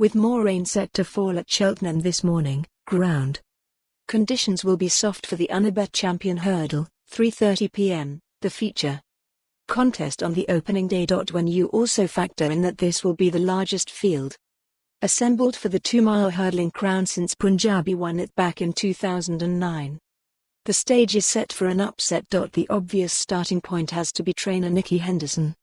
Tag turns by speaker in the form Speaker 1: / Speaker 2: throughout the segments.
Speaker 1: With more rain set to fall at Cheltenham this morning, ground conditions will be soft for the Unibet Champion Hurdle, 3:30 p.m, the feature contest on the opening day. When you also factor in that this will be the largest field assembled for the 2-mile hurdling crown since Punjabi won it back in 2009. The stage is set for an upset. The obvious starting point has to be trainer Nicky Henderson,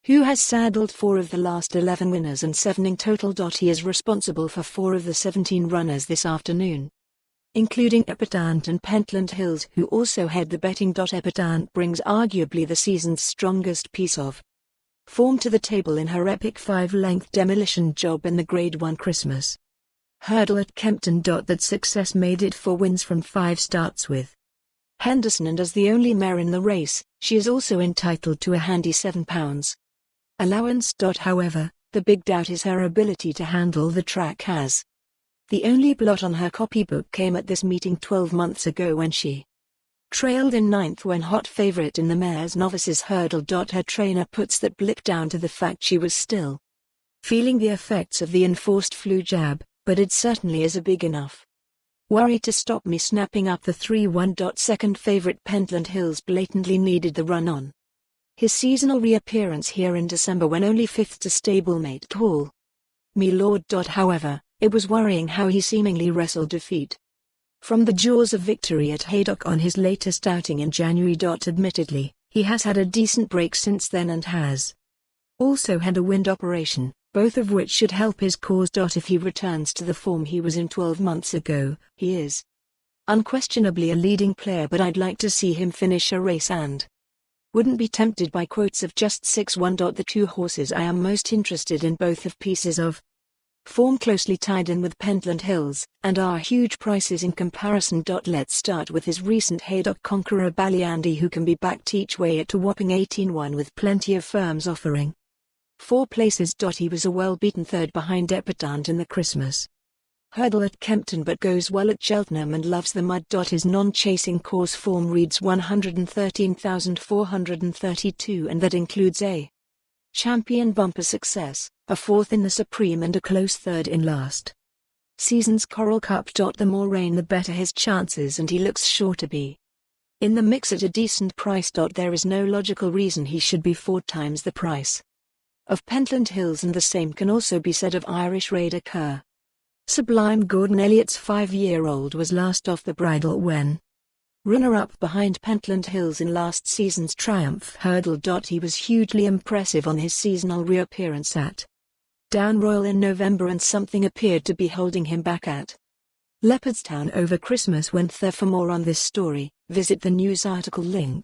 Speaker 1: who has saddled 4 of the last 11 winners and 7 in total. He is responsible for 4 of the 17 runners this afternoon, including Epatante and Pentland Hills, who also head the betting.Epatante brings arguably the season's strongest piece of form to the table in her epic 5-length demolition job in the Grade 1 Christmas Hurdle at Kempton.That success made it 4 wins from 5 starts with Henderson, and as the only mare in the race, she is also entitled to a handy £7 allowance. However, the big doubt is her ability to handle the track, as the only blot on her copybook came at this meeting 12 months ago when she trailed in 9th when hot favourite in the mare's novices hurdle. Her trainer puts that blip down to the fact she was still feeling the effects of the enforced flu jab, but it certainly is a big enough worry to stop me snapping up the 3-1. Second favourite Pentland Hills blatantly needed the run on his seasonal reappearance here in December when only 5th to stablemate Tall Me Lord. However, it was worrying how he seemingly wrestled defeat from the jaws of victory at Haydock on his latest outing in January. Admittedly, he has had a decent break since then and has also had a wind operation, both of which should help his cause. If he returns to the form he was in 12 months ago, he is unquestionably a leading player, but I'd like to see him finish a race and wouldn't be tempted by quotes of just 6-1. The 2 horses I am most interested in both have pieces of form closely tied in with Pentland Hills, and are huge prices in comparison. Let's start with his recent Haydock conqueror Ballyandy, who can be backed each way at a whopping 18-1 with plenty of firms offering 4 places. He was a well-beaten 3rd behind Epatante in the Christmas Hurdle at Kempton, but goes well at Cheltenham and loves the mud. His non-chasing course form reads 113,432, and that includes a champion bumper success, a 4th in the Supreme and a close 3rd in last season's Coral Cup. The more rain the better his chances, and he looks sure to be in the mix at a decent price. There is no logical reason he should be 4 times the price of Pentland Hills, and the same can also be said of Irish Raider Kerr. Sublime Gordon Elliott's 5-year-old was last off the bridle when runner-up behind Pentland Hills in last season's Triumph Hurdle. He was hugely impressive on his seasonal reappearance at Down Royal in November, and something appeared to be holding him back at Leopardstown over Christmas. For more on this story, visit the news article link.